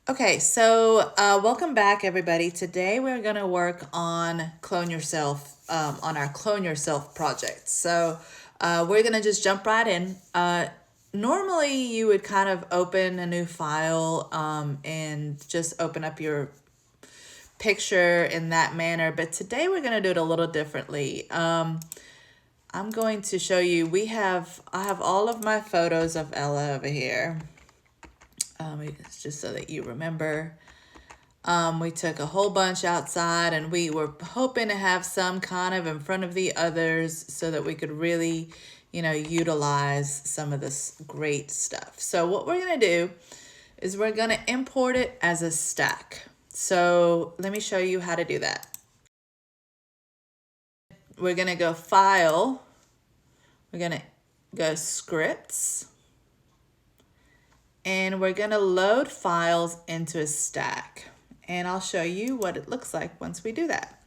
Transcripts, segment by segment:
Okay, so welcome back, everybody. Today we're going to work on Clone Yourself, on our Clone Yourself project. So we're going to just jump right in. Normally, you would kind of open a new file and just open up your picture in that manner, but today we're going to do it a little differently. I'm going to show you, I have all of my photos of Ella over here. It's just so that you remember. We took a whole bunch outside and we were hoping to have some kind of in front of the others so that we could really, utilize some of this great stuff. So what we're going to do is we're going to import it as a stack. So let me show you how to do that. We're going to go File. We're going to go Scripts. And we're going to load files into a stack. And I'll show you what it looks like once we do that.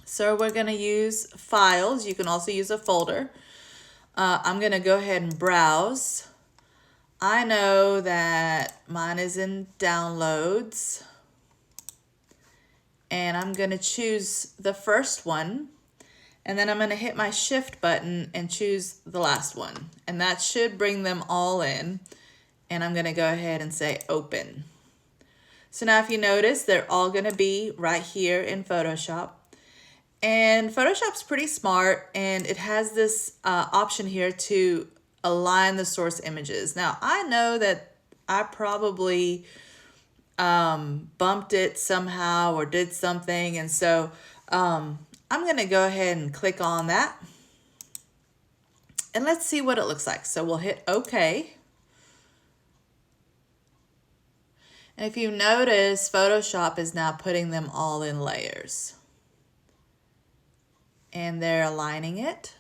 So we're going to use files. You can also use a folder. I'm going to go ahead and browse. I know that mine is in downloads. And I'm going to choose the first one. And then I'm going to hit my shift button and choose the last one. And that should bring them all in. And I'm going to go ahead and say open. So now if you notice, they're all going to be right here in Photoshop. And Photoshop's pretty smart, and it has this option here to align the source images. Now, I know that I probably bumped it somehow or did something, and so I'm going to go ahead and click on that. And let's see what it looks like. So we'll hit OK. And if you notice, Photoshop is now putting them all in layers. And they're aligning it.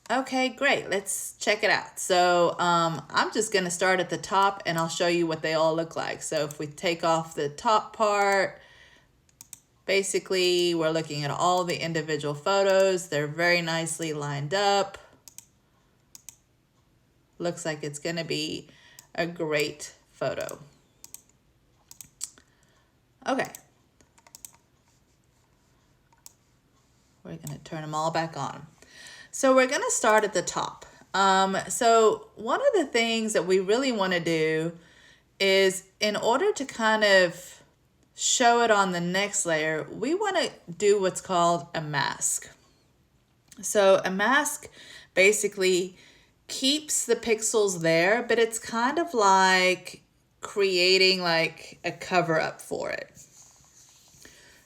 Okay, great. Let's check it out. So I'm just going to start at the top and I'll show you what they all look like. So if we take off the top part, basically we're looking at all the individual photos. They're very nicely lined up. Looks like it's going to be a great photo. Okay. We're going to turn them all back on. So we're going to start at the top. So one of the things that we really want to do is, in order to kind of show it on the next layer, we want to do what's called a mask. So a mask basically keeps the pixels there, but it's kind of like creating like a cover up for it.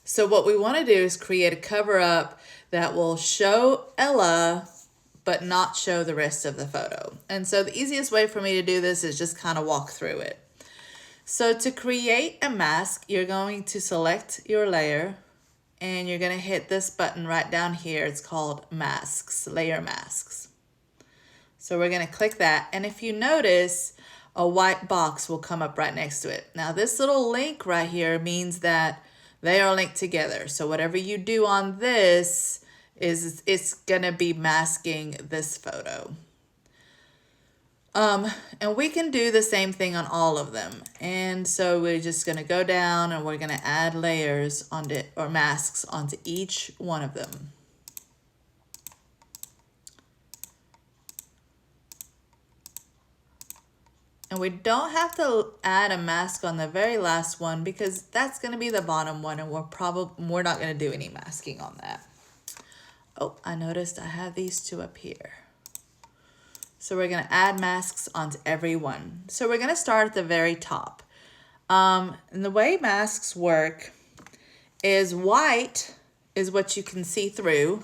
So what we want to do is create a cover up that will show Ella, but not show the rest of the photo. And so the easiest way for me to do this is just kind of walk through it. So to create a mask, you're going to select your layer and you're going to hit this button right down here. It's called masks, layer masks. So we're going to click that. And if you notice, a white box will come up right next to it. Now this little link right here means that they are linked together. So whatever you do on this it's going to be masking this photo. And we can do the same thing on all of them. And so we're just going to go down and we're going to add layers onto, or masks onto each one of them. And we don't have to add a mask on the very last one because that's going to be the bottom one and we're not going to do any masking on that. Oh, I noticed I have these two up here. So we're going to add masks onto every one. So we're going to start at the very top. And the way masks work is white is what you can see through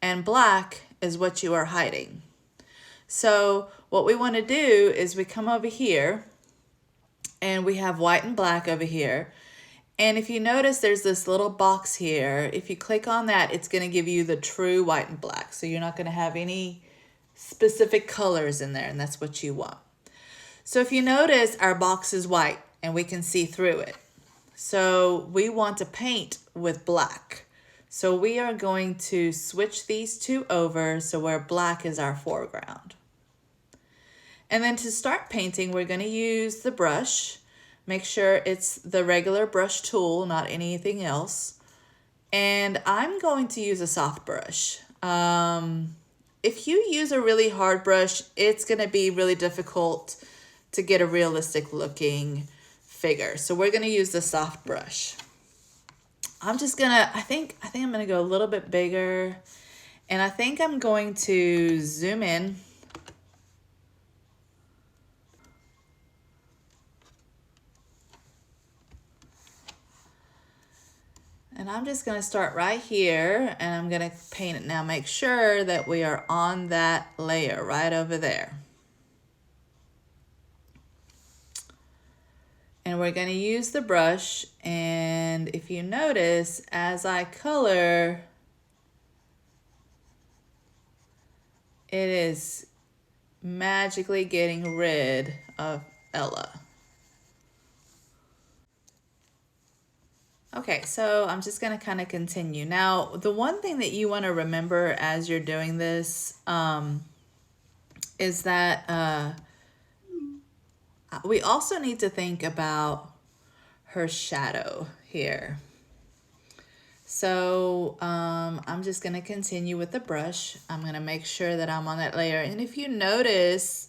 and black is what you are hiding. So what we want to do is we come over here and we have white and black over here. And if you notice, there's this little box here. If you click on that, it's going to give you the true white and black. So you're not going to have any specific colors in there, and that's what you want. So if you notice, our box is white and we can see through it. So we want to paint with black. So we are going to switch these two over so where black is our foreground. And then to start painting, we're going to use the brush. Make sure it's the regular brush tool, not anything else. And I'm going to use a soft brush. If you use a really hard brush, it's going to be really difficult to get a realistic looking figure. So we're going to use the soft brush. I'm just gonna, I think I'm gonna go a little bit bigger, and I think I'm going to zoom in. And I'm just gonna start right here, and I'm gonna paint it now. Make sure that we are on that layer right over there. And we're gonna use the brush, and if you notice, as I color, it is magically getting rid of Ella. Okay, so I'm just gonna kind of continue. Now, the one thing that you wanna remember as you're doing this is that we also need to think about her shadow here. So I'm just gonna continue with the brush. I'm gonna make sure that I'm on that layer. And if you notice,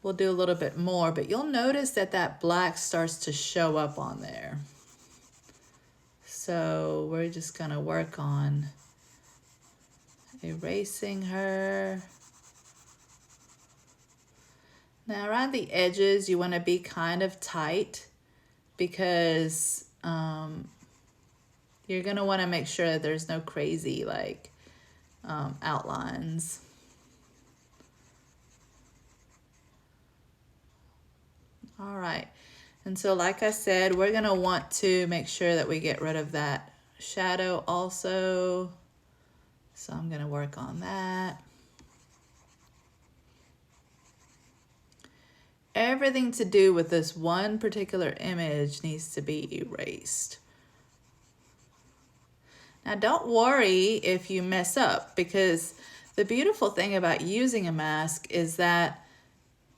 we'll do a little bit more, but you'll notice that that black starts to show up on there. So we're just gonna work on erasing her. Now around the edges, you wanna be kind of tight because you're gonna wanna make sure that there's no crazy like outlines. All right, and so like I said, we're gonna want to make sure that we get rid of that shadow also. So I'm gonna work on that. Everything to do with this one particular image needs to be erased. Now don't worry if you mess up, because the beautiful thing about using a mask is that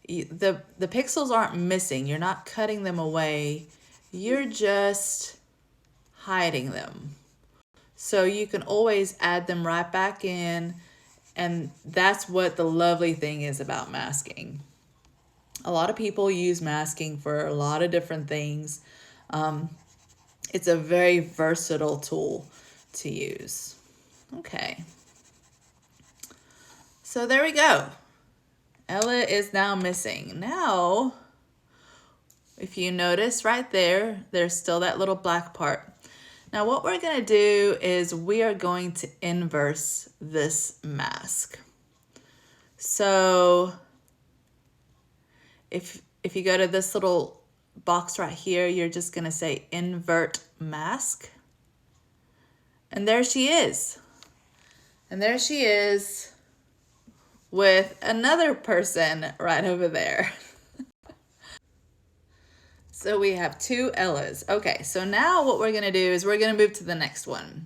the pixels aren't missing. You're not cutting them away. You're just hiding them. So you can always add them right back in, and that's what the lovely thing is about masking. A lot of people use masking for a lot of different things. It's a very versatile tool to use. Okay. So there we go. Ella is now missing. Now, if you notice right there, there's still that little black part. Now what we're gonna do is we are going to inverse this mask. So if you go to this little box right here, you're just gonna say invert mask. And there she is. And there she is with another person right over there. So we have two Ellas. Okay, so now what we're gonna do is we're gonna move to the next one.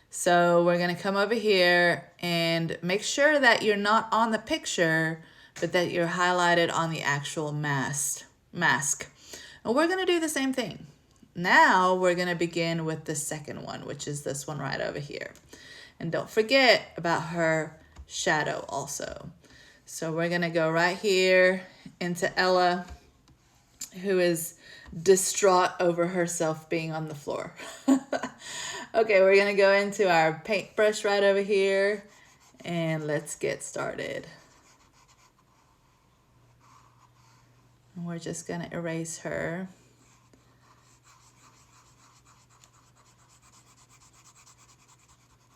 So we're gonna come over here and make sure that you're not on the picture, but that you're highlighted on the actual mask. And we're gonna do the same thing. Now we're gonna begin with the second one, which is this one right over here. And don't forget about her shadow also. So we're gonna go right here into Ella, who is distraught over herself being on the floor. Okay, we're gonna go into our paintbrush right over here, and let's get started. And we're just gonna erase her.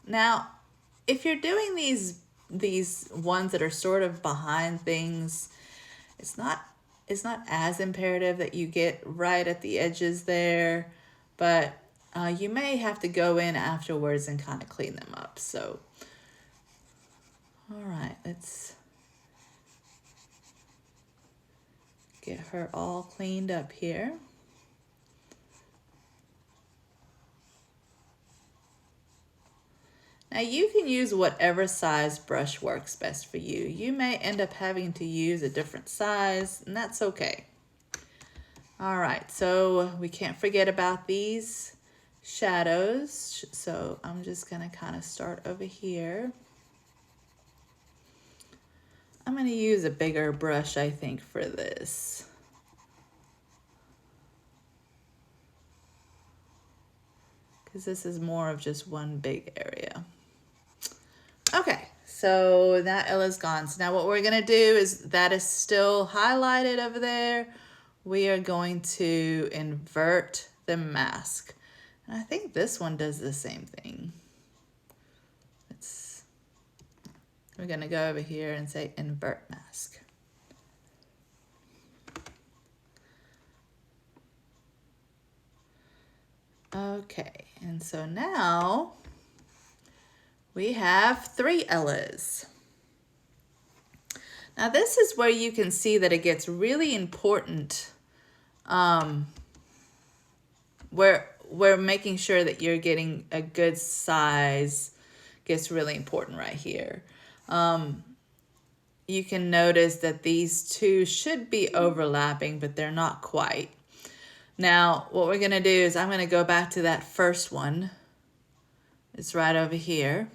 Now, if you're doing these ones that are sort of behind things, it's not as imperative that you get right at the edges there, but you may have to go in afterwards and kind of clean them up. So, all right, let's get her all cleaned up here. Now you can use whatever size brush works best for you. You may end up having to use a different size, and that's okay. All right, so we can't forget about these shadows. So I'm just gonna kind of start over here. I'm gonna use a bigger brush, I think, for this. Because this is more of just one big area. Okay, so that Ella's gone. So now what we're gonna do is, that is still highlighted over there. We are going to invert the mask. And I think this one does the same thing. We're gonna go over here and say invert mask. Okay, and so now we have 3 Ellas. Now this is where you can see that it gets really important. Where we're making sure that you're getting a good size gets really important right here. You can notice that these two should be overlapping, but they're not quite. Now, what we're gonna do is I'm gonna go back to that first one. It's right over here.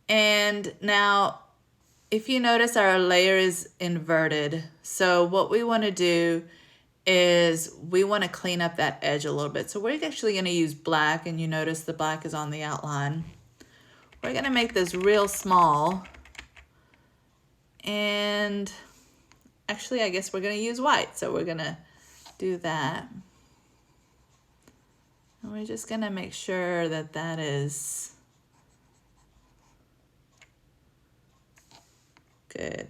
And now, if you notice, our layer is inverted. So what we wanna do is we wanna clean up that edge a little bit. So we're actually gonna use black, and you notice the black is on the outline. We're gonna make this real small. And actually, I guess we're gonna use white. So we're gonna do that. And we're just gonna make sure that that is good.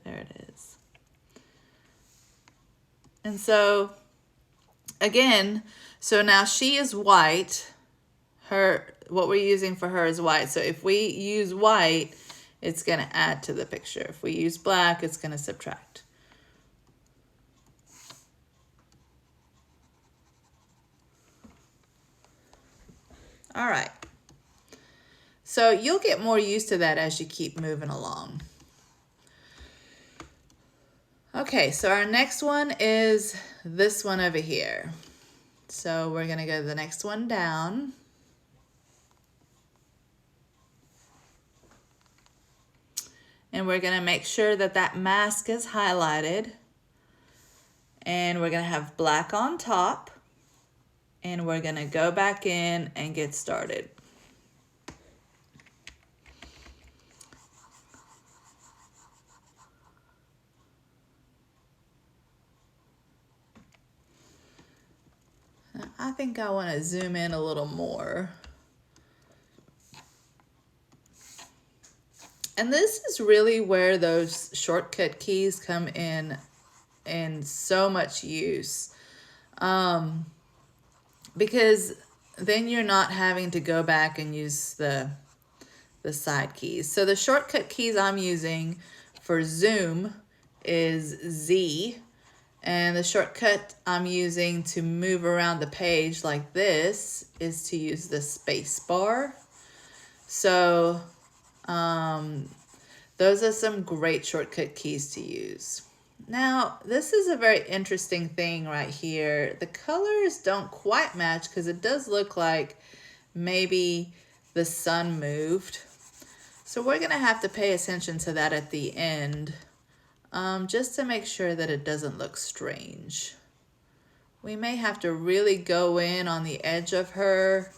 There it is. And so, again, so now she is white. What we're using for her is white. So if we use white, it's going to add to the picture. If we use black, it's going to subtract. All right. So you'll get more used to that as you keep moving along. Okay, so our next one is this one over here. So we're going to go to the next one down. And we're gonna make sure that that mask is highlighted. And we're gonna have black on top. And we're gonna go back in and get started. I think I wanna zoom in a little more. And this is really where those shortcut keys come in so much use. Because then you're not having to go back and use the side keys. So the shortcut keys I'm using for zoom is Z. And the shortcut I'm using to move around the page like this is to use the space bar. So those are some great shortcut keys to use. Now, this is a very interesting thing right here. The colors don't quite match because it does look like maybe the sun moved. So we're gonna have to pay attention to that at the end, just to make sure that it doesn't look strange. We may have to really go in on the edge of her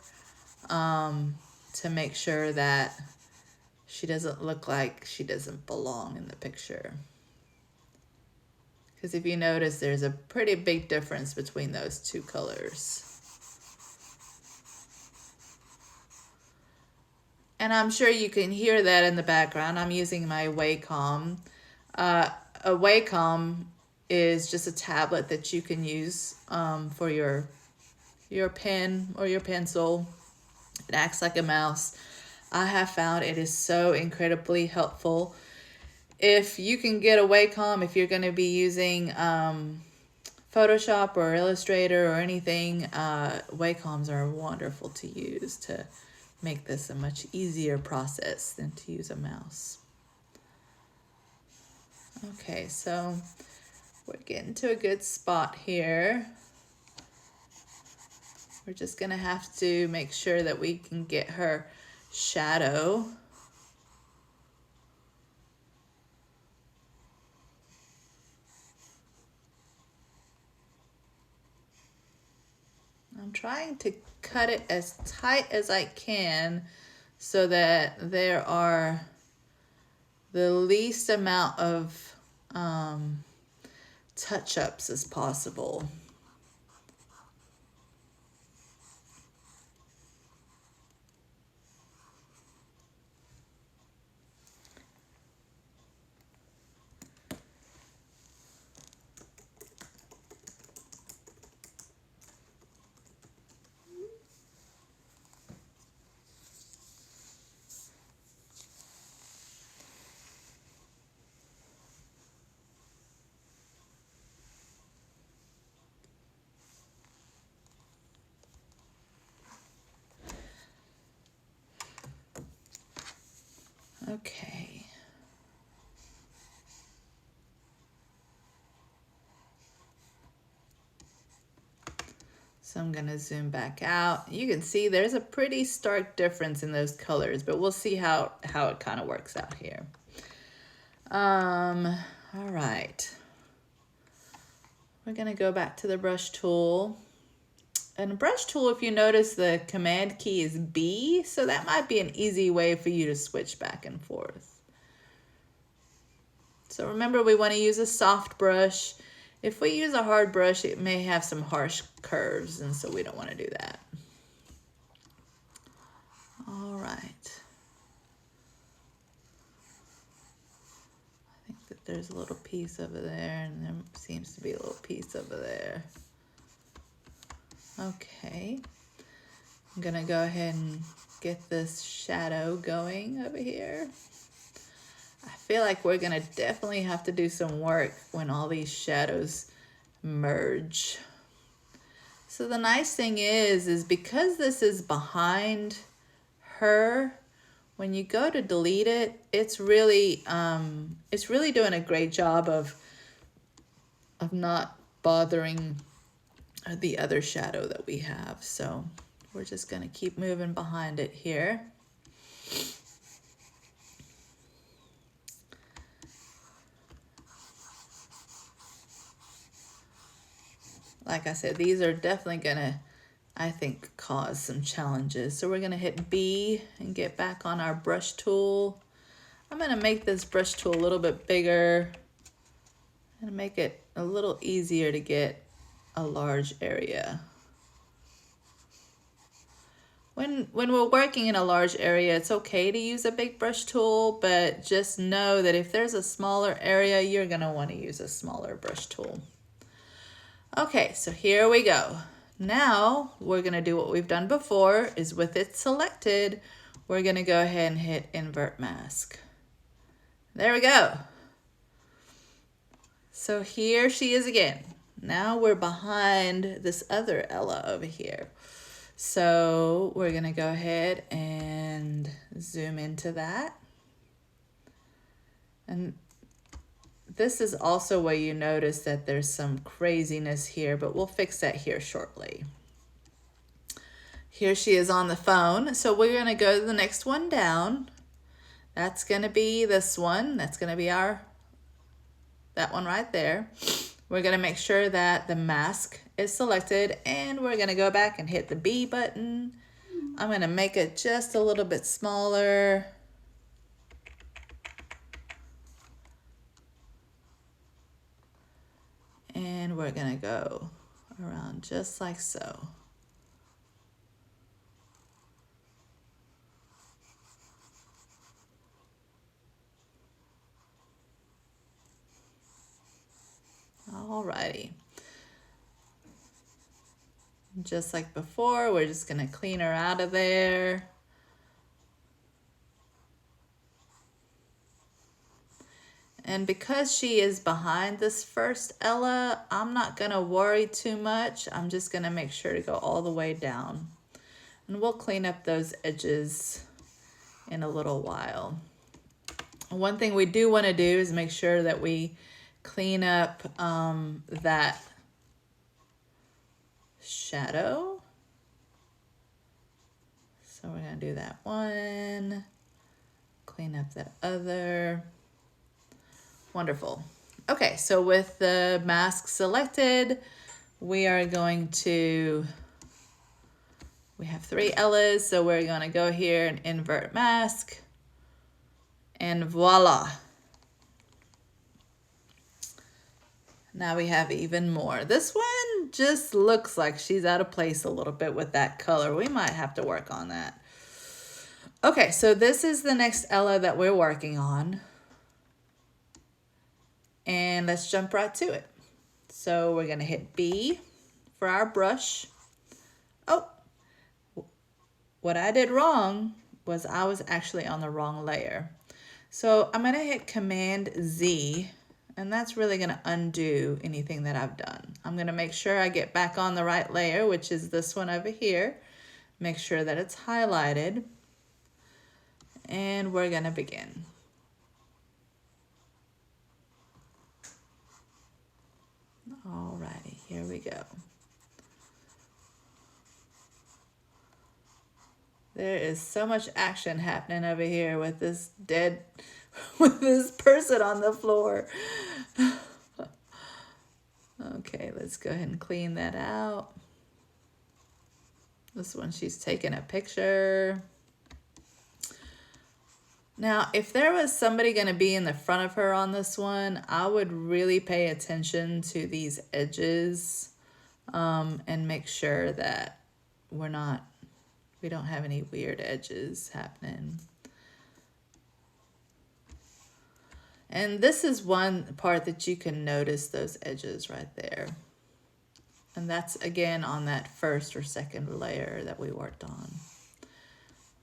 to make sure that she doesn't look like she doesn't belong in the picture. Because if you notice, there's a pretty big difference between those two colors. And I'm sure you can hear that in the background. I'm using my Wacom. A Wacom is just a tablet that you can use for your pen or your pencil. It acts like a mouse. I have found it is so incredibly helpful. If you can get a Wacom, if you're going to be using Photoshop or Illustrator or anything, Wacom are wonderful to use to make this a much easier process than to use a mouse. Okay, so we're getting to a good spot here. We're just gonna have to make sure that we can get her shadow. I'm trying to cut it as tight as I can so that there are the least amount of touch-ups as possible. Okay. So I'm gonna zoom back out. You can see there's a pretty stark difference in those colors, but we'll see how it kind of works out here. All right. We're gonna go back to the brush tool. And the brush tool, if you notice, the command key is B, so that might be an easy way for you to switch back and forth. So remember, we want to use a soft brush. If we use a hard brush, it may have some harsh curves, and so we don't want to do that. All right. I think that there's a little piece over there, and there seems to be a little piece over there. Okay, I'm gonna go ahead and get this shadow going over here. I feel like we're gonna definitely have to do some work when all these shadows merge. So the nice thing is because this is behind her, when you go to delete it, it's really doing a great job of not bothering the other shadow that we have. So we're just going to keep moving behind it here. Like I said, these are definitely going to, I think, cause some challenges. So we're going to hit B and get back on our brush tool. I'm going to make this brush tool a little bit bigger and make it a little easier to get a large area. When we're working in a large area, it's okay to use a big brush tool, but just know that if there's a smaller area, you're gonna want to use a smaller brush tool. Okay, so here we go. Now we're gonna do what we've done before, is with it selected, we're gonna go ahead and hit invert mask. There we go. So here she is again. Now we're behind this other Ella over here. So we're gonna go ahead and zoom into that. And this is also where you notice that there's some craziness here, but we'll fix that here shortly. Here she is on the phone. So we're gonna go to the next one down. That's gonna be this one. That's gonna be that one right there. We're gonna make sure that the mask is selected, and we're gonna go back and hit the B button. I'm gonna make it just a little bit smaller. And we're gonna go around just like so. Alrighty. Just like before, we're just gonna clean her out of there. And because she is behind this first Ella, I'm not going to worry too much. I'm just going to make sure to go all the way down. And we'll clean up those edges in a little while. One thing we do want to do is make sure that we clean up that shadow. So we're going to do that one. Clean up that other. Wonderful. Okay, so with the mask selected, we are going to, we have 3 Ellas, so we're going to go here and invert mask. And voila. Now we have even more. This one just looks like she's out of place a little bit with that color. We might have to work on that. Okay, so this is the next Ella that we're working on. And let's jump right to it. So we're going to hit B for our brush. Oh, what I did wrong was I was actually on the wrong layer. So I'm going to hit Command Z, and that's really going to undo anything that I've done. I'm going to make sure I get back on the right layer, which is this one over here. Make sure that it's highlighted. And we're going to begin. Alrighty, here we go. There is so much action happening over here with this with this person on the floor. Okay, let's go ahead and clean that out. This one, she's taking a picture. Now, if there was somebody going to be in the front of her on this one, I would really pay attention to these edges and make sure that we don't have any weird edges happening. And this is one part that you can notice those edges right there. And that's, again, on that first or second layer that we worked on.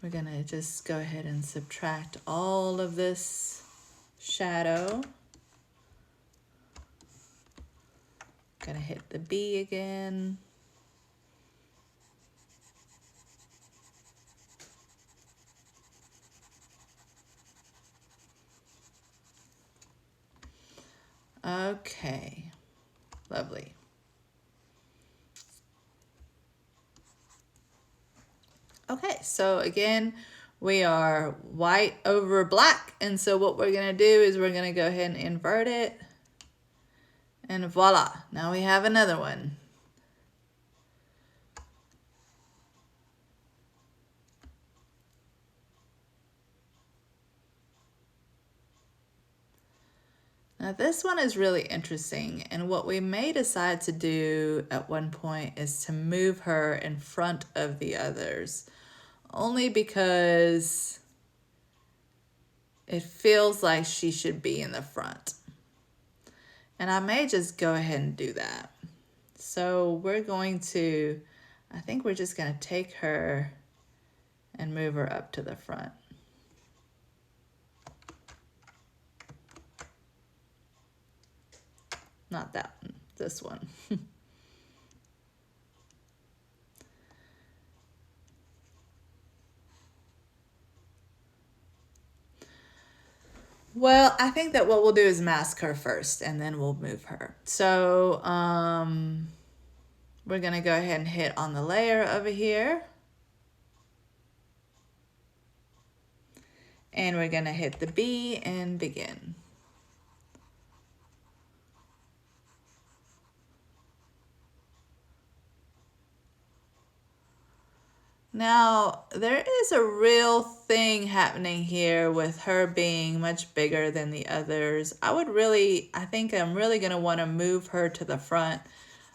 We're going to just go ahead and subtract all of this shadow. Going to hit the B again. Okay, lovely. Okay, so again, we are white over black. And so what we're going to do is we're going to go ahead and invert it. And voila, now we have another one. Now this one is really interesting. And what we may decide to do at one point is to move her in front of the others. Only because it feels like she should be in the front. And I may just go ahead and do that. So we're going to, I think we're just going to take her and move her up to the front. Not that one, this one. Well, I think that what we'll do is mask her first and then we'll move her. So we're going to go ahead and hit on the layer over here. And we're going to hit the B and begin. Now, there is a real thing happening here with her being much bigger than the others. I think I'm really going to want to move her to the front.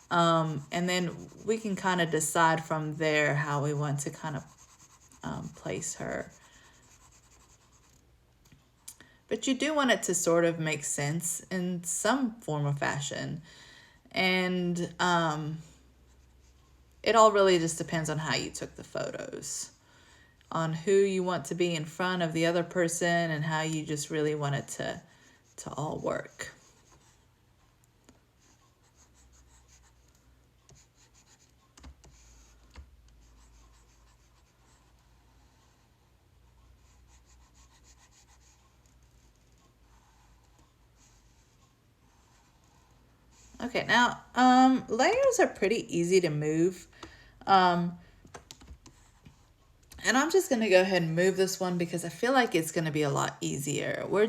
And then we can kind of decide from there how we want to kind of place her. But you do want it to sort of make sense in some form or fashion. And it all really just depends on how you took the photos, on who you want to be in front of the other person and how you just really want it to all work. Okay, now layers are pretty easy to move. And I'm just gonna go ahead and move this one because I feel like it's gonna be a lot easier. We're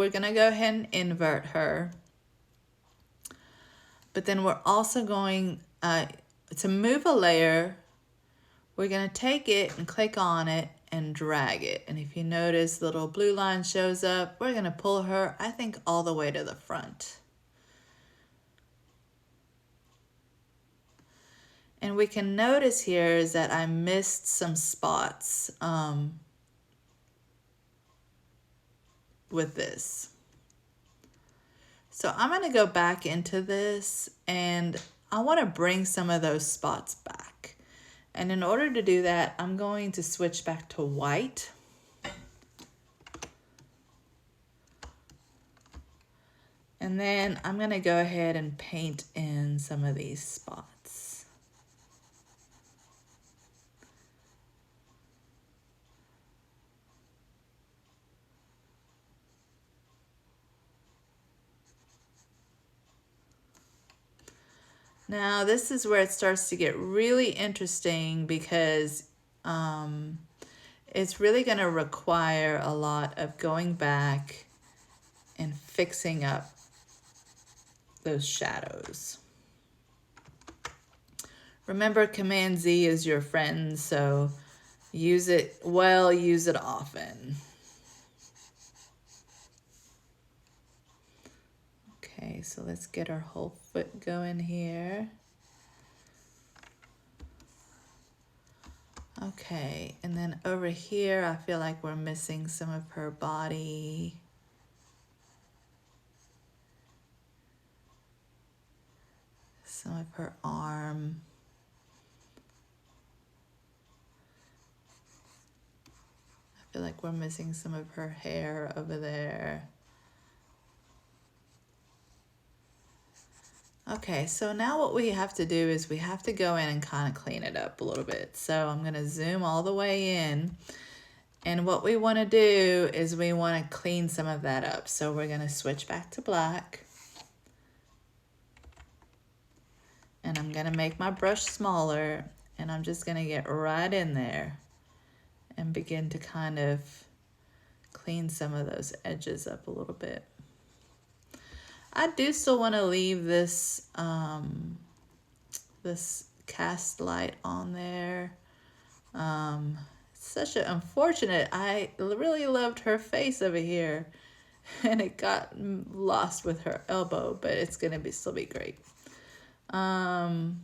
gonna go ahead and invert her. But then we're also going to move a layer. We're gonna take it and click on it and drag it. And if you notice, the little blue line shows up. We're gonna pull her, I think, all the way to the front. And we can notice here is that I missed some spots with this. So I'm going to go back into this and I want to bring some of those spots back. And in order to do that, I'm going to switch back to white. And then I'm going to go ahead and paint in some of these spots. Now this is where it starts to get really interesting because it's really going to require a lot of going back and fixing up those shadows. Remember, Command Z is your friend, so use it well, use it often. Okay, so let's get our whole foot going here. Okay, and then over here, I feel like we're missing some of her body. Some of her arm. I feel like we're missing some of her hair over there. Okay, so now what we have to do is we have to go in and kind of clean it up a little bit. So I'm going to zoom all the way in. And what we want to do is we want to clean some of that up. So we're going to switch back to black. And I'm going to make my brush smaller. And I'm just going to get right in there and begin to kind of clean some of those edges up a little bit. I do still want to leave this this cast light on there. It's such an unfortunate. I really loved her face over here, and it got lost with her elbow, but it's gonna still be great. I'm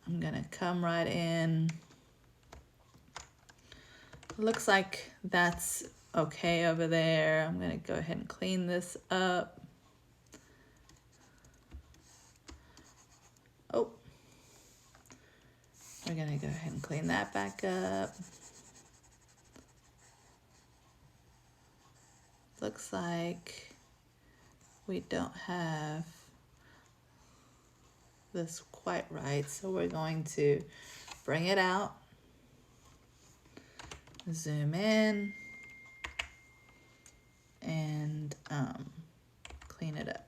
gonna come right in. Looks like that's okay over there. I'm gonna go ahead and clean this up. Oh, we're gonna go ahead and clean that back up. Looks like we don't have this quite right, so we're going to bring it out, zoom in, and clean it up.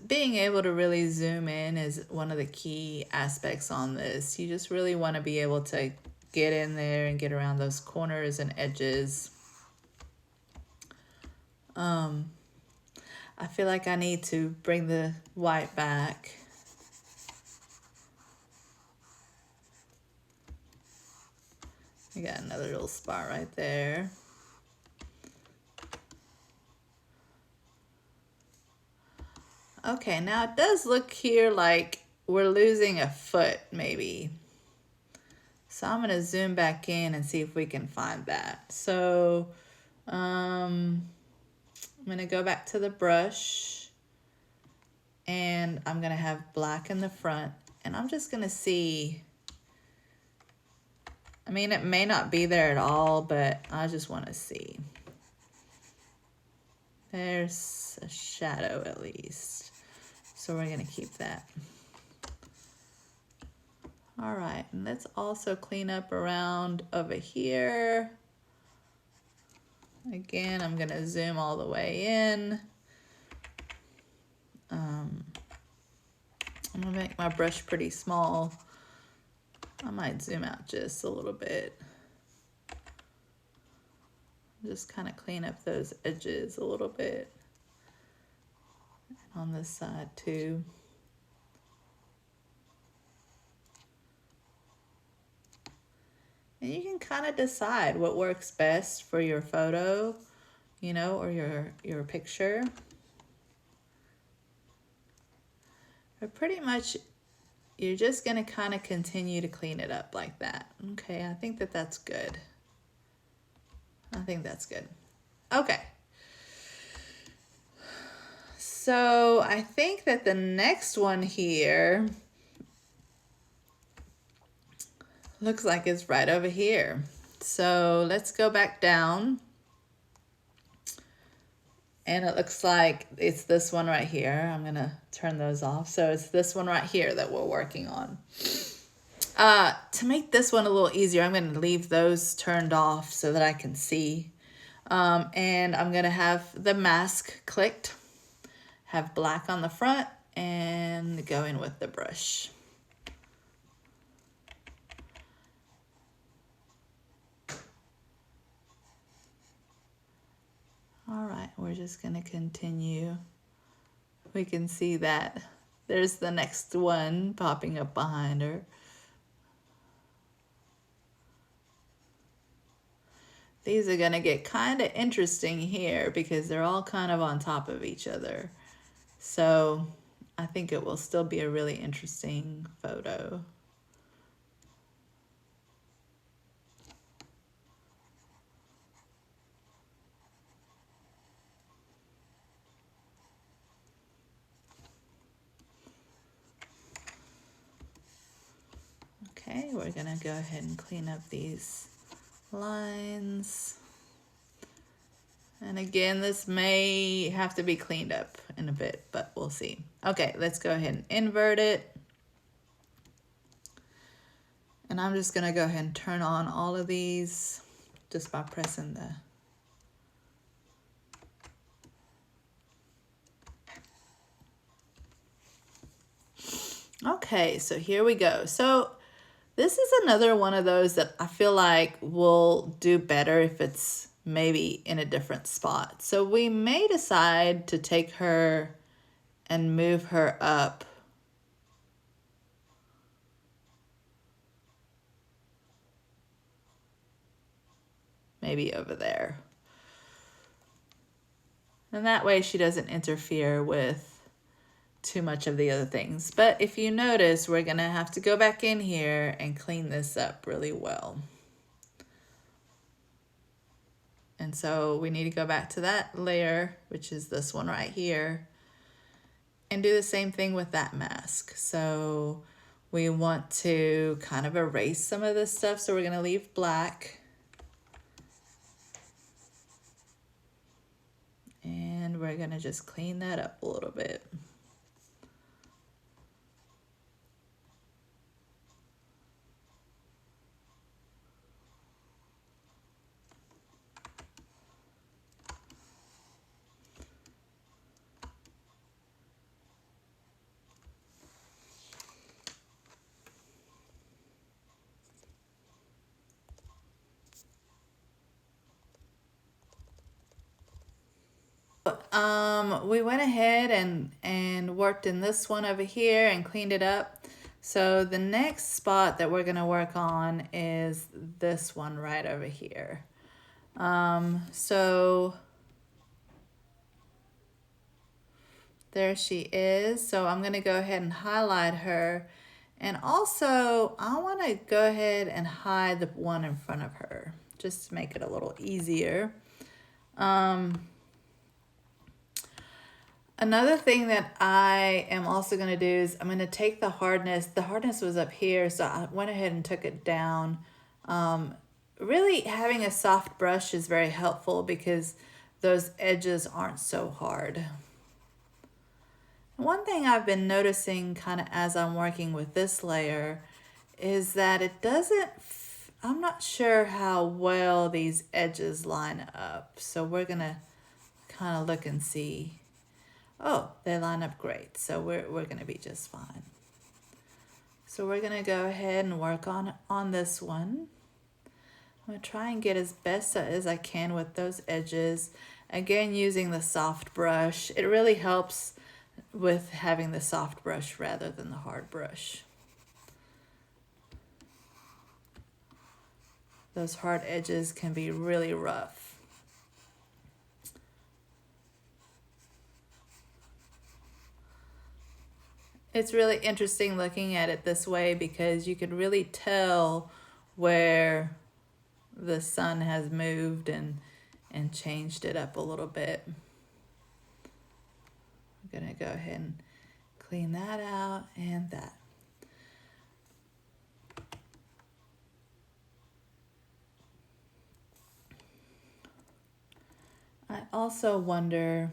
Being able to really zoom in is one of the key aspects on this. You just really want to be able to get in there and get around those corners and edges. I feel like I need to bring the white back. I got another little spot right there. Okay, now it does look here like we're losing a foot maybe. So I'm gonna zoom back in and see if we can find that. So I'm gonna go back to the brush and I'm gonna have black in the front and I'm just gonna see. I mean, it may not be there at all, but I just want to see. There's a shadow at least. So we're going to keep that. All right, and let's also clean up around over here. Again, I'm going to zoom all the way in. I'm going to make my brush pretty small. I might zoom out just a little bit. Just kind of clean up those edges a little bit. On this side too. And you can kind of decide what works best for your photo, you know, or your picture. But pretty much you're just going to kind of continue to clean it up like that. Okay, I think that that's good. I think that's good. Okay. So I think that the next one here looks like it's right over here. So let's go back down. And it looks like it's this one right here. I'm going to turn those off. So it's this one right here that we're working on. To make this one a little easier, I'm going to leave those turned off so that I can see. And I'm going to have the mask clicked, have black on the front, and go in with the brush. All right, we're just going to continue. We can see that there's the next one popping up behind her. These are going to get kind of interesting here because they're all kind of on top of each other. So I think it will still be a really interesting photo. Okay, we're going to go ahead and clean up these lines. And again, this may have to be cleaned up in a bit, but we'll see. Okay, let's go ahead and invert it. And I'm just going to go ahead and turn on all of these just by pressing the... Okay, so here we go. So this is another one of those that I feel like will do better if it's maybe in a different spot. So we may decide to take her and move her up maybe over there. And that way she doesn't interfere with too much of the other things. But if you notice, we're gonna have to go back in here and clean this up really well. And so we need to go back to that layer, which is this one right here, and do the same thing with that mask. So we want to kind of erase some of this stuff. So we're gonna leave black. And we're gonna just clean that up a little bit. We went ahead and worked in this one over here and cleaned it up. So the next spot that we're going to work on is this one right over here. So there she is. So I'm going to go ahead and highlight her. And also I want to go ahead and hide the one in front of her just to make it a little easier. Another thing that I am also going to do is I'm going to take the hardness. The hardness was up here, so I went ahead and took it down. Really having a soft brush is very helpful because those edges aren't so hard. One thing I've been noticing kind of as I'm working with this layer is that it doesn't, I'm not sure how well these edges line up. So we're going to kind of look and see. Oh, they line up great. So we're going to be just fine. So we're going to go ahead and work on this one. I'm going to try and get as best as I can with those edges. Again, using the soft brush. It really helps with having the soft brush rather than the hard brush. Those hard edges can be really rough. It's really interesting looking at it this way because you could really tell where the sun has moved and changed it up a little bit. I'm gonna go ahead and clean that out and that. I also wonder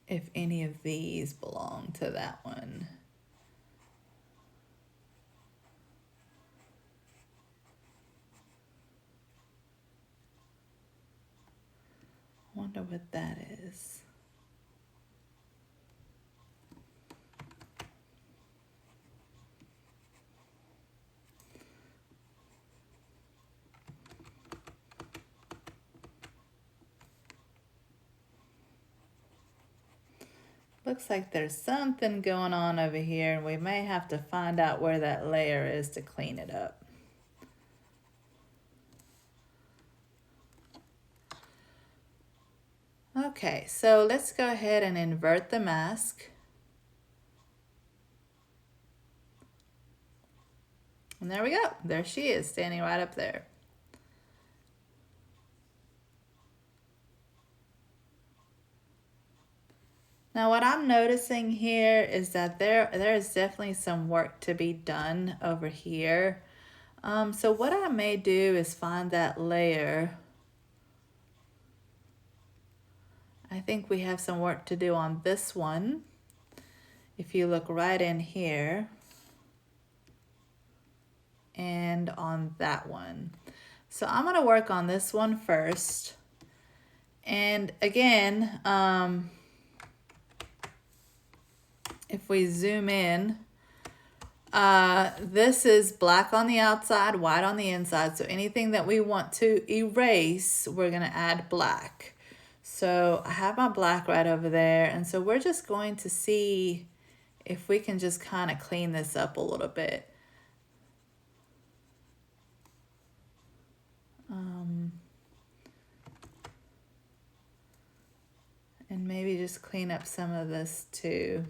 if any of these belong to that one. Wonder what that is. Looks like there's something going on over here, and we may have to find out where that layer is to clean it up. Okay, so let's go ahead and invert the mask. And there we go. There she is, standing right up there. Now what I'm noticing here is that there is definitely some work to be done over here. So what I may do is find that layer. I think we have some work to do on this one. If you look right in here and on that one. So I'm going to work on this one first. And again, if we zoom in, this is black on the outside, white on the inside. So anything that we want to erase, we're going to add black. So I have my black right over there. And so we're just going to see if we can just kind of clean this up a little bit. And maybe just clean up some of this too.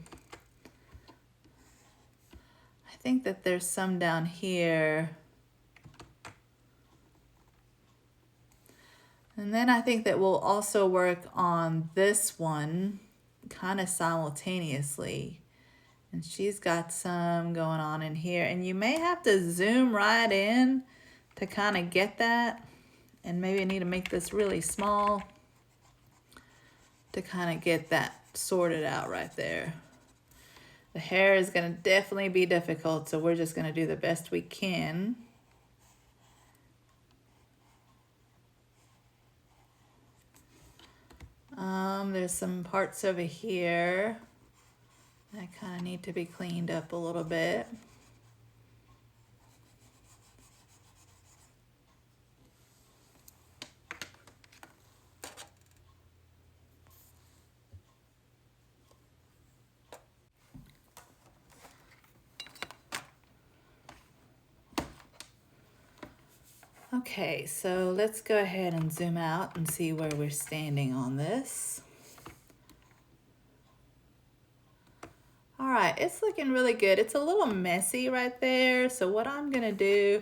I think that there's some down here. And then I think that we'll also work on this one kind of simultaneously. And she's got some going on in here. And you may have to zoom right in to kind of get that. And maybe I need to make this really small to kind of get that sorted out right there. The hair is going to definitely be difficult, so we're just going to do the best we can. There's some parts over here that kind of need to be cleaned up a little bit. Okay, so let's go ahead and zoom out and see where we're standing on this. All right, it's looking really good. It's a little messy right there. So what I'm gonna do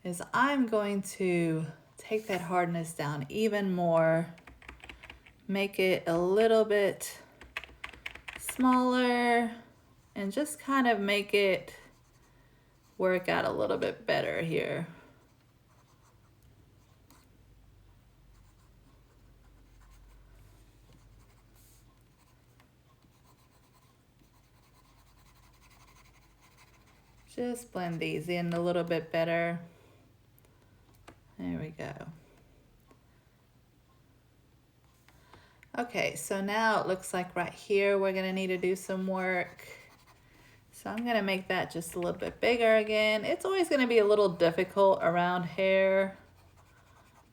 is I'm going to take that hardness down even more, make it a little bit smaller and just kind of make it work out a little bit better here. Just blend these in a little bit better. There we go. Okay, so now it looks like right here we're gonna need to do some work. So I'm gonna make that just a little bit bigger again. It's always gonna be a little difficult around hair,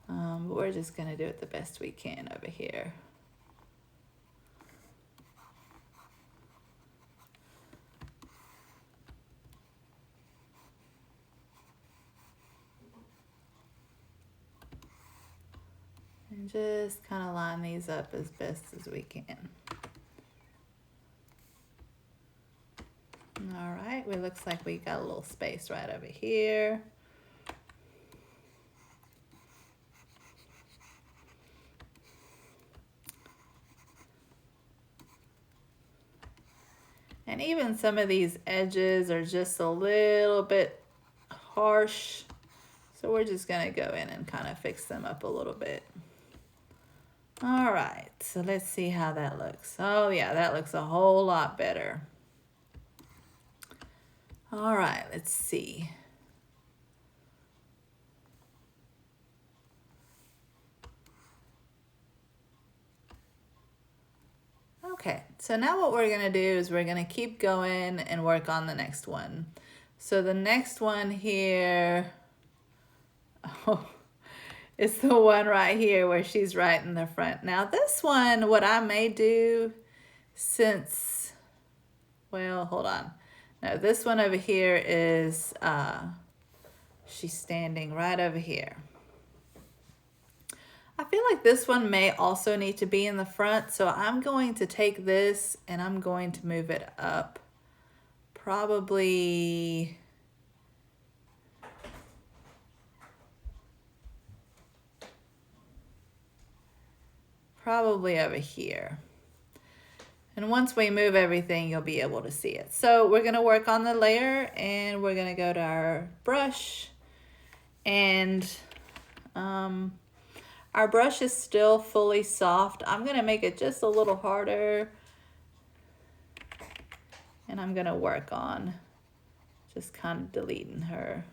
but we're just gonna do it the best we can over here. And just kind of line these up as best as we can. All right, it looks like we got a little space right over here. And even some of these edges are just a little bit harsh. So we're just gonna go in and kind of fix them up a little bit. All right, so let's see how that looks. Oh yeah, that looks a whole lot better. All right, let's see. Okay, so now what we're gonna do is we're gonna keep going and work on the next one. So the next one here, oh, it's the one right here where she's right in the front. Now this one, what I may do since, well, hold on. No, this one over here is, she's standing right over here. I feel like this one may also need to be in the front, so I'm going to take this and I'm going to move it up probably over here. And once we move everything, you'll be able to see it. So we're gonna work on the layer and we're gonna go to our brush, and our brush is still fully soft. I'm gonna make it just a little harder, and I'm gonna work on just kind of deleting her.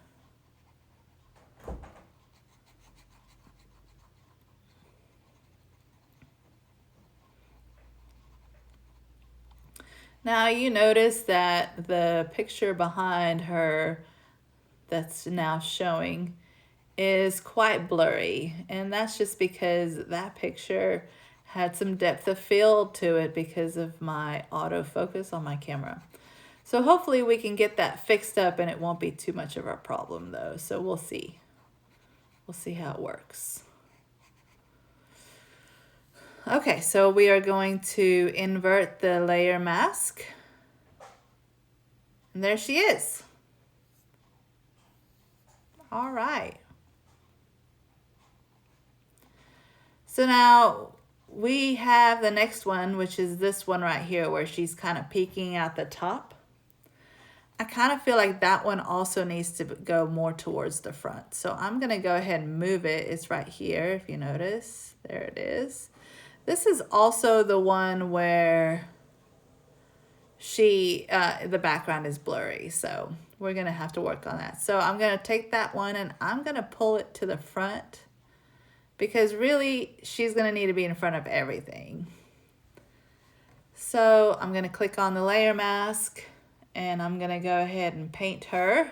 Now you notice that the picture behind her that's now showing is quite blurry, and that's just because that picture had some depth of field to it because of my autofocus on my camera. So hopefully we can get that fixed up and it won't be too much of a problem though. So we'll see. We'll see how it works. Okay, so we are going to invert the layer mask. And there she is. All right. So now we have the next one, which is this one right here where she's kind of peeking at the top. I kind of feel like that one also needs to go more towards the front. So I'm going to go ahead and move it. It's right here, if you notice. There it is. This is also the one where the background is blurry. So we're going to have to work on that. So I'm going to take that one and I'm going to pull it to the front, because really she's going to need to be in front of everything. So I'm going to click on the layer mask and I'm going to go ahead and paint her.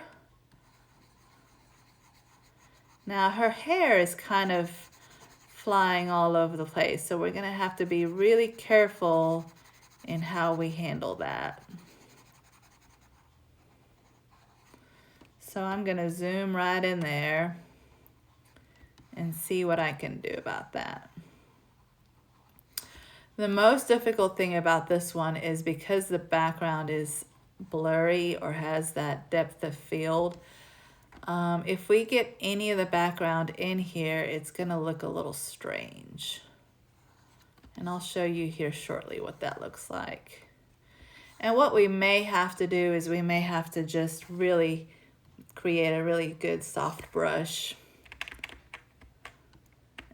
Now her hair is kind of flying all over the place, so we're going to have to be really careful in how we handle that. So I'm going to zoom right in there and see what I can do about that. The most difficult thing about this one is because the background is blurry or has that depth of field. If we get any of the background in here, it's gonna look a little strange. And I'll show you here shortly what that looks like. And what we may have to do is we may have to just really create a really good soft brush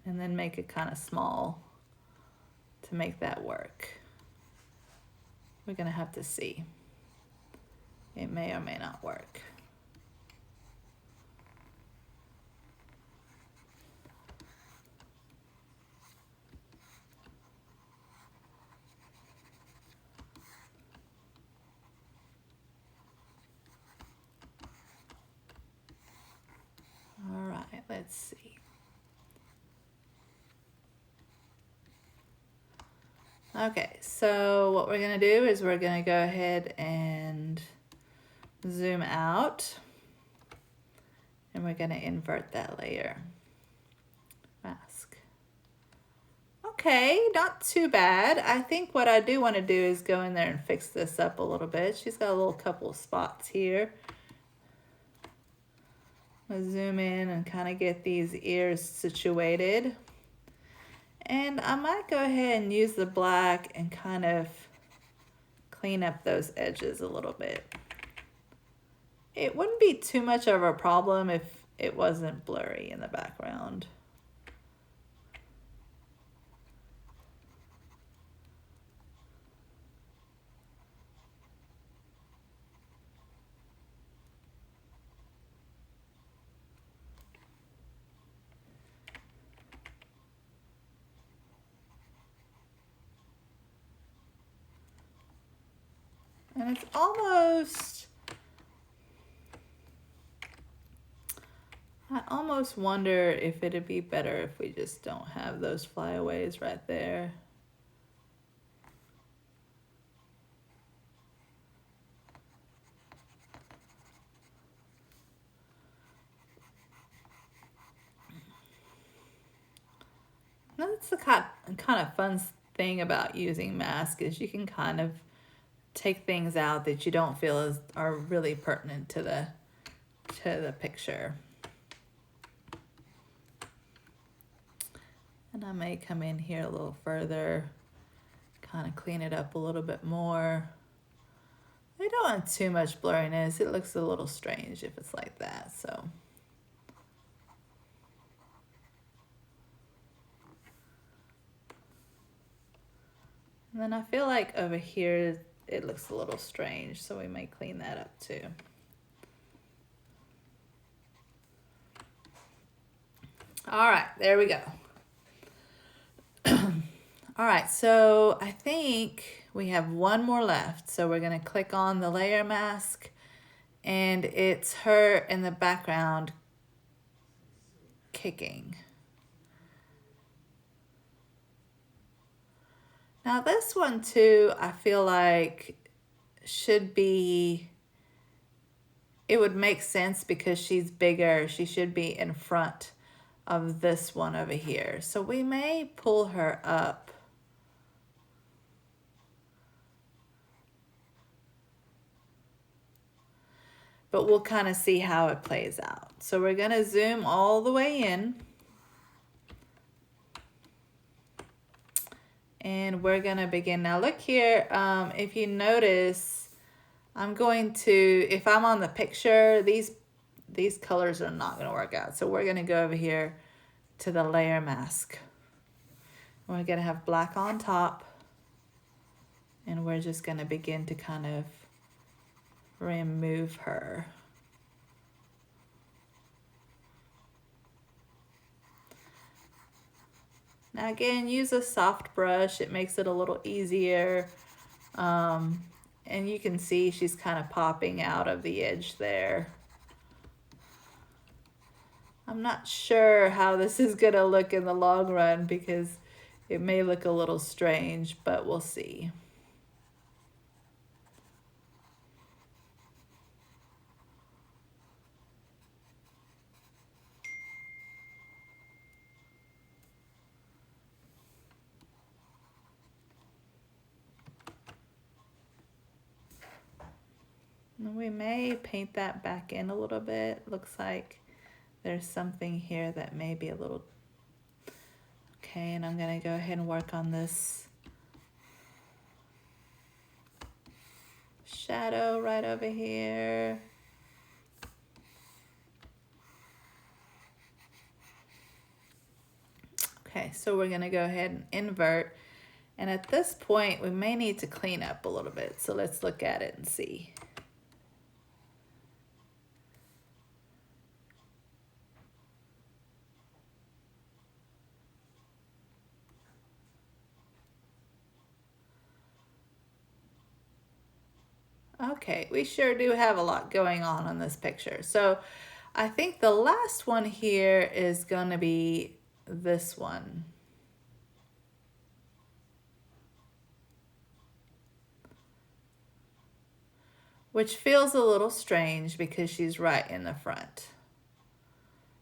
and then make it kind of small to make that work. We're gonna have to see. It may or may not work. All right, let's see. Okay, so what we're gonna do is we're gonna go ahead and zoom out, and we're gonna invert that layer. Mask. Okay, not too bad. I think what I do want to do is go in there and fix this up a little bit. She's got a little couple of spots here. I'm gonna zoom in and kind of get these ears situated. And I might go ahead and use the black and kind of clean up those edges a little bit. It wouldn't be too much of a problem if it wasn't blurry in the background. And it's almost, I almost wonder if it'd be better if we just don't have those flyaways right there. That's the kind of fun thing about using mask is you can kind of take things out that you don't feel are really pertinent to the picture. And I may come in here a little further, kind of clean it up a little bit more. I don't want too much blurriness. It looks a little strange if it's like that, so. And then I feel like over here, it looks a little strange, so we may clean that up too. All right, there we go. All right, so I think we have one more left. So we're gonna click on the layer mask, and it's her in the background kicking. Now this one too, I feel like should be, it would make sense because she's bigger. She should be in front of this one over here. So we may pull her up. But we'll kind of see how it plays out. So we're gonna zoom all the way in. And we're gonna begin. Now look here, if you notice, I'm going to, if I'm on the picture, these colors are not gonna work out. So we're gonna go over here to the layer mask. We're gonna have black on top, and we're just gonna begin to kind of remove her. Now again, use a soft brush. It makes it a little easier. And you can see she's kind of popping out of the edge there. I'm not sure how this is gonna look in the long run because it may look a little strange, but we'll see. We may paint that back in a little bit. Looks like there's something here that may be a little... Okay, and I'm gonna go ahead and work on this. shadow right over here. Okay, so we're gonna go ahead and invert. And at this point, we may need to clean up a little bit. So let's look at it and see. Okay, we sure do have a lot going on this picture. So I think the last one here is gonna be this one. Which feels a little strange because she's right in the front.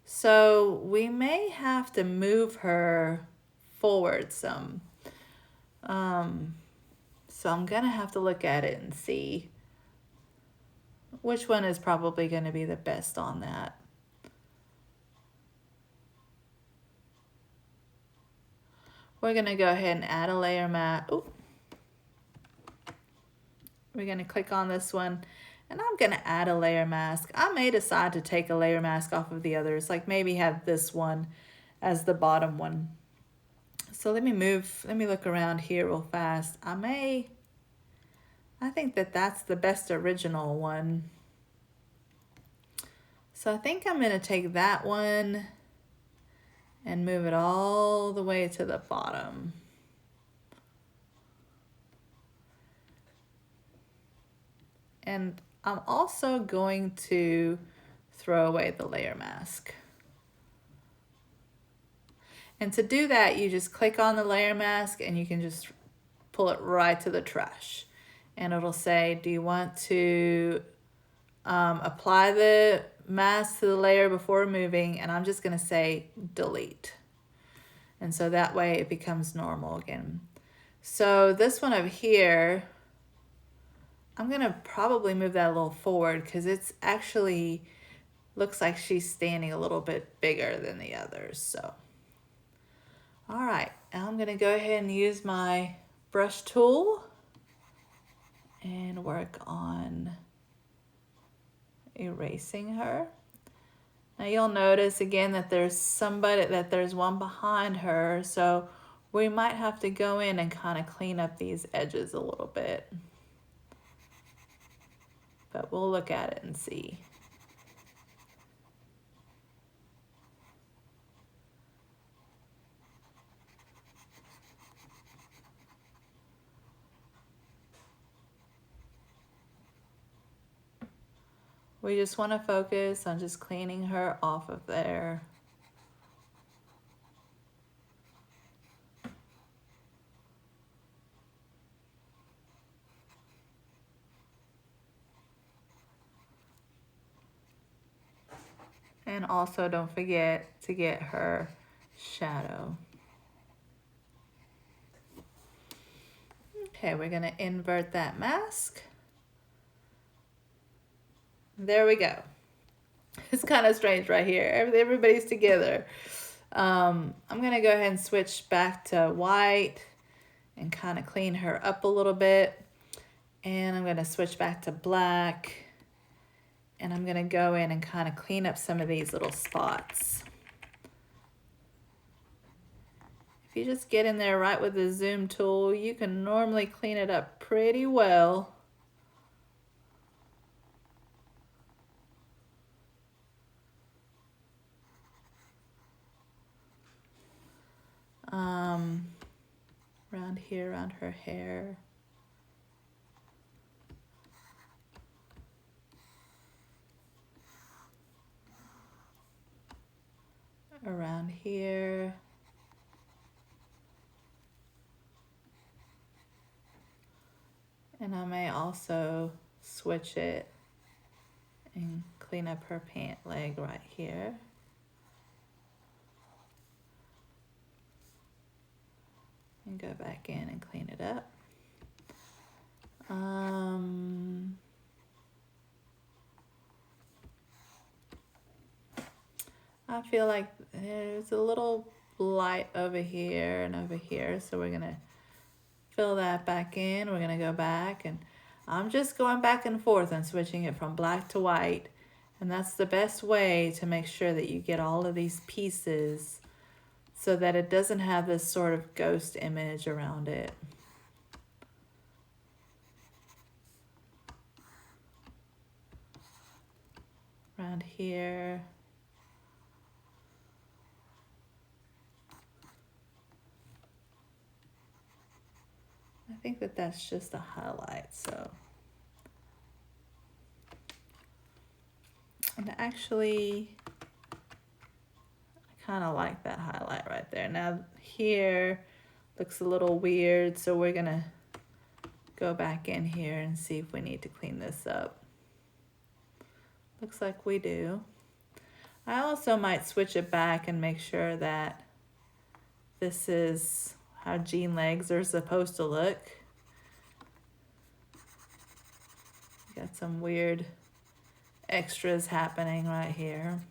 So we may have to move her forward some. So I'm gonna have to look at it and see which one is probably gonna be the best on that. We're gonna go ahead and add a layer mask. We're gonna click on this one and I'm gonna add a layer mask. I may decide to take a layer mask off of the others, like maybe have this one as the bottom one. So let me look around here real fast. I think that's the best original one. So I think I'm gonna take that one and move it all the way to the bottom. And I'm also going to throw away the layer mask. And to do that, you just click on the layer mask and you can just pull it right to the trash. And it'll say, do you want to apply the mask to the layer before removing? And I'm just gonna say delete. And so that way it becomes normal again. So this one over here, I'm gonna probably move that a little forward because it's actually looks like she's standing a little bit bigger than the others. So, all right, now I'm gonna go ahead and use my brush tool and work on erasing her. Now you'll notice again that there's one behind her, so we might have to go in and kind of clean up these edges a little bit. But we'll look at it and see. We just want to focus on just cleaning her off of there. And also don't forget to get her shadow. Okay, we're gonna invert that mask. There we go. It's kind of strange right here. Everybody's together. I'm gonna go ahead and switch back to white and kind of clean her up a little bit. And I'm gonna switch back to black. And I'm gonna go in and kind of clean up some of these little spots. If you just get in there right with the zoom tool, you can normally clean it up pretty well. Around here, around her hair. Around here. And I may also switch it and clean up her pant leg right here. And go back in and clean it up. I feel like there's a little light over here and over here, so we're gonna fill that back in. We're gonna go back, and I'm just going back and forth and switching it from black to white. And that's the best way to make sure that you get all of these pieces so that it doesn't have this sort of ghost image around it. Around here. I think that that's just a highlight, so. And actually, I kind of like that highlight right there. Now here looks a little weird, so we're gonna go back in here and see if we need to clean this up. Looks like we do. I also might switch it back and make sure that this is how jean legs are supposed to look. Got some weird extras happening right here.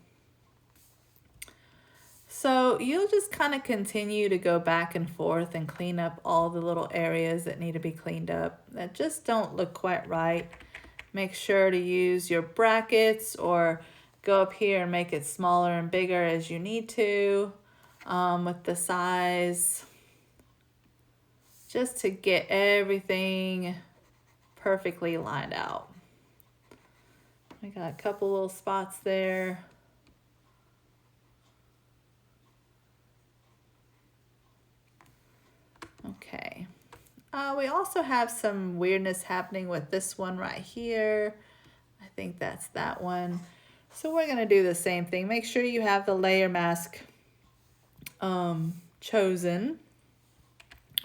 So you'll just kind of continue to go back and forth and clean up all the little areas that need to be cleaned up that just don't look quite right. Make sure to use your brackets or go up here and make it smaller and bigger as you need to with the size, just to get everything perfectly lined out. I got a couple little spots there. Okay. We also have some weirdness happening with this one right here. I think that's that one. So we're gonna do the same thing. Make sure you have the layer mask chosen.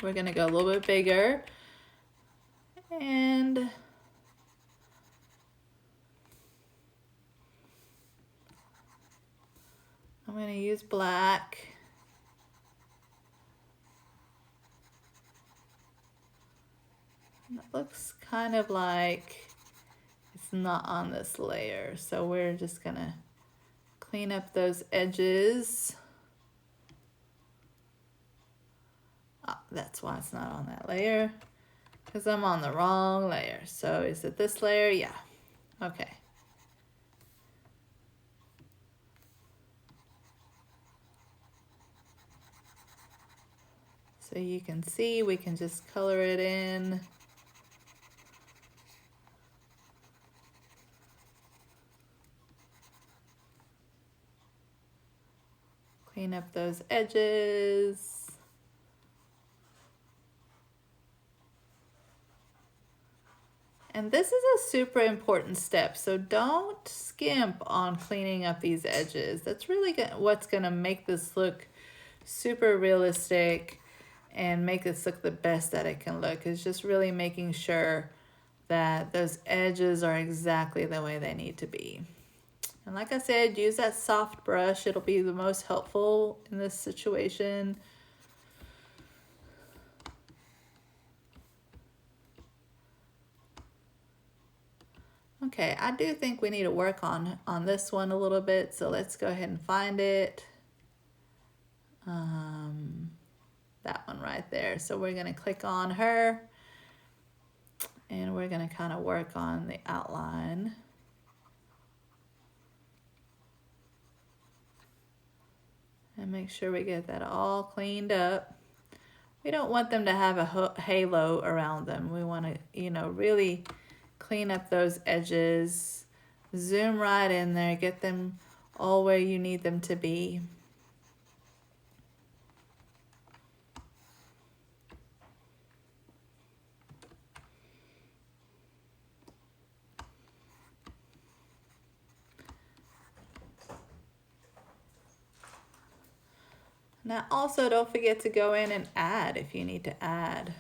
We're gonna go a little bit bigger. And I'm gonna use black. And it looks kind of like it's not on this layer, so we're just gonna clean up those edges. Oh, that's why it's not on that layer, because I'm on the wrong layer. So is it this layer? Yeah. Okay. So you can see we can just color it in. Clean up those edges. And this is a super important step, so don't skimp on cleaning up these edges. That's really what's gonna make this look super realistic and make this look the best that it can look. Is just really making sure that those edges are exactly the way they need to be. And like I said, use that soft brush. It'll be the most helpful in this situation. Okay, I do think we need to work on this one a little bit, so let's go ahead and find it. That one right there. So we're gonna click on her and we're gonna kind of work on the outline. And make sure we get that all cleaned up. We don't want them to have a halo around them. We want to, you know, really clean up those edges. Zoom right in there. Get them all where you need them to be. Now also don't forget to go in and add if you need to add.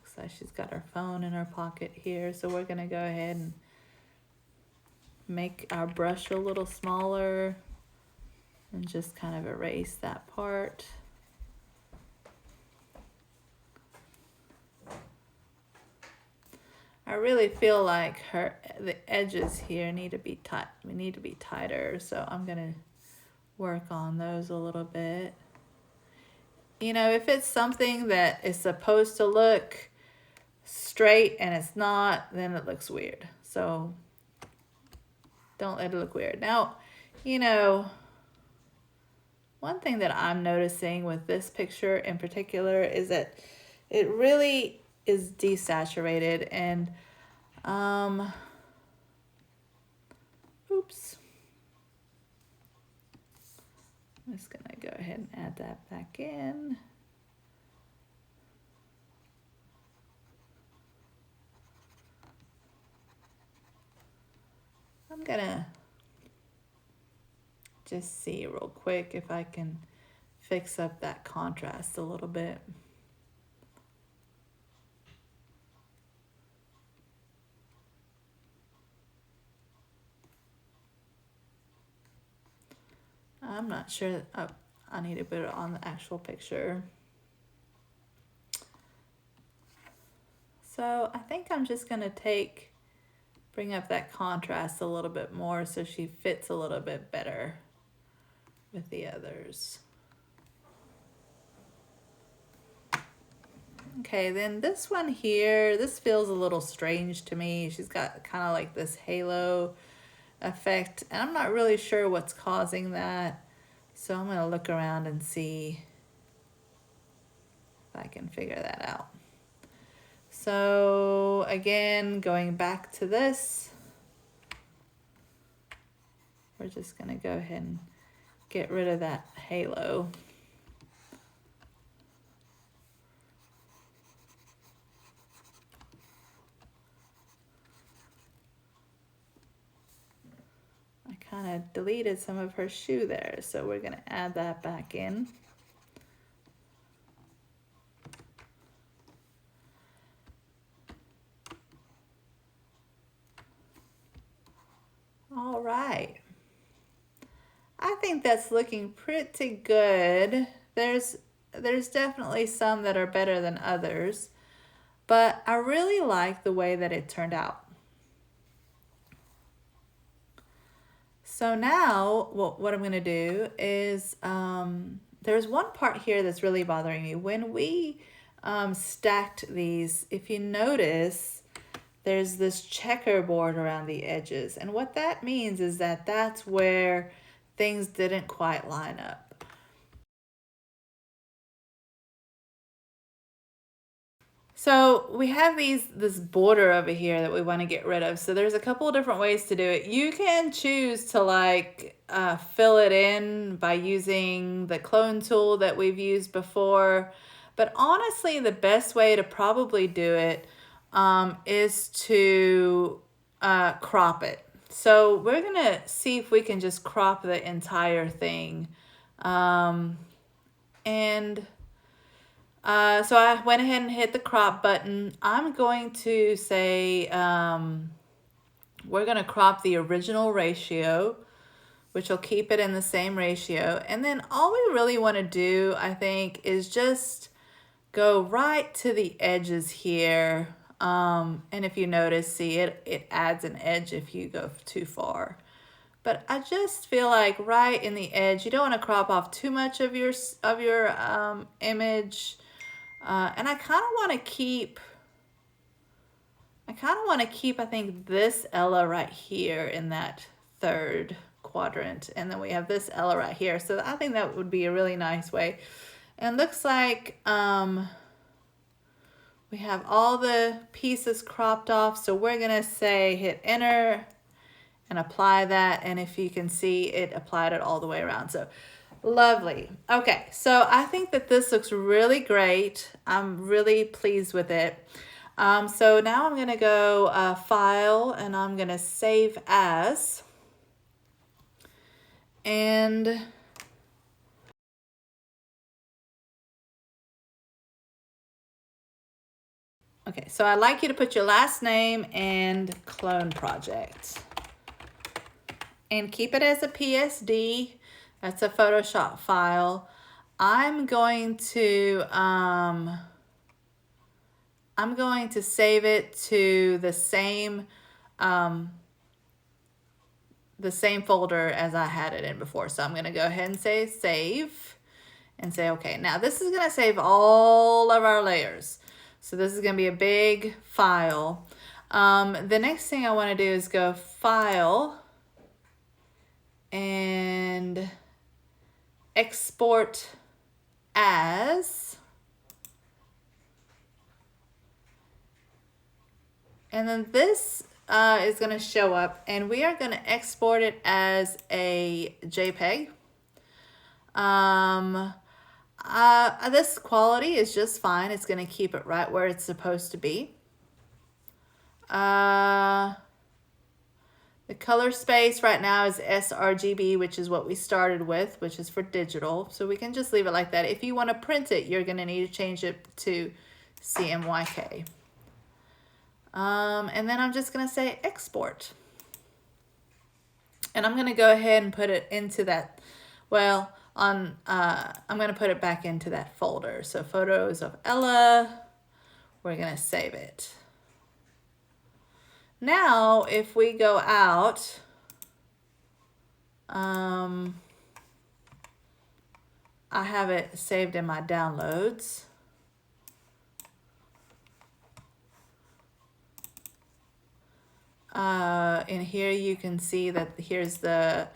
Looks like she's got her phone in her pocket here, so we're gonna go ahead and make our brush a little smaller and just kind of erase that part. I really feel like the edges here need to be tight. We need to be tighter, so I'm gonna work on those a little bit. you know, if it's something that is supposed to look straight and it's not, then it looks weird. So don't let it look weird. Now, you know, one thing that I'm noticing with this picture in particular is that it really is desaturated, and oops. I'm just gonna go ahead and add that back in. I'm gonna just see real quick if I can fix up that contrast a little bit. I'm not sure. Oh, I need to put it on the actual picture. So I think I'm just gonna bring up that contrast a little bit more so she fits a little bit better with the others. Okay, then this one here, this feels a little strange to me. She's got kind of like this halo effect, and I'm not really sure what's causing that. So I'm gonna look around and see if I can figure that out. So again, going back to this, we're just gonna go ahead and get rid of that halo. I kind of deleted some of her shoe there, so we're gonna add that back in. All right. I think that's looking pretty good. There's definitely some that are better than others, but I really like the way that it turned out. So now what I'm gonna do is, there's one part here that's really bothering me. When we stacked these, if you notice, there's this checkerboard around the edges. And what that means is that that's where things didn't quite line up. So we have this border over here that we want to get rid of. So there's a couple of different ways to do it. You can choose to like fill it in by using the clone tool that we've used before. But honestly, the best way to probably do it is to crop it. So we're gonna see if we can just crop the entire thing. And so I went ahead and hit the crop button. I'm going to say we're going to crop the original ratio, which will keep it in the same ratio. And then all we really want to do, I think, is just go right to the edges here. And if you notice, see it adds an edge if you go too far. But I just feel like right in the edge, you don't want to crop off too much of your image. And I kind of want to keep, I think, this Ella right here in that third quadrant. And then we have this Ella right here. So I think that would be a really nice way. And looks like we have all the pieces cropped off. So we're going to say hit enter and apply that. And if you can see, it applied it all the way around. So lovely. Okay, so I think that this looks really great. I'm really pleased with it. So now I'm gonna go File, and I'm gonna Save As. And okay, so I'd like you to put your last name and clone project. And keep it as a PSD. That's a Photoshop file. I'm going to save it to the same folder as I had it in before. So I'm going to go ahead and say save. and say, okay, now this is going to save all of our layers. So this is going to be a big file. The next thing I want to do is go File and Export As. And then this is going to show up, and we are going to export it as a JPEG. This quality is just fine. It's going to keep it right where it's supposed to be. The color space right now is sRGB, which is what we started with, which is for digital. So we can just leave it like that. If you want to print it, you're going to need to change it to CMYK. And then I'm just going to say export. And I'm going to go ahead and put it into that, well, I'm going to put it back into that folder. So photos of Ella, we're going to save it. Now, if we go out, I have it saved in my downloads. In here you can see that there's the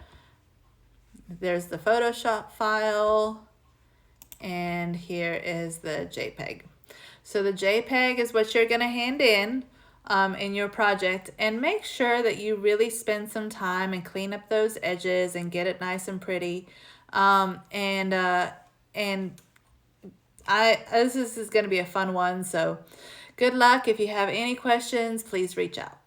Photoshop file, and here is the JPEG. So the JPEG is what you're going to hand in your project, and make sure that you really spend some time and clean up those edges and get it nice and pretty. This is going to be a fun one, so good luck. If you have any questions, please reach out.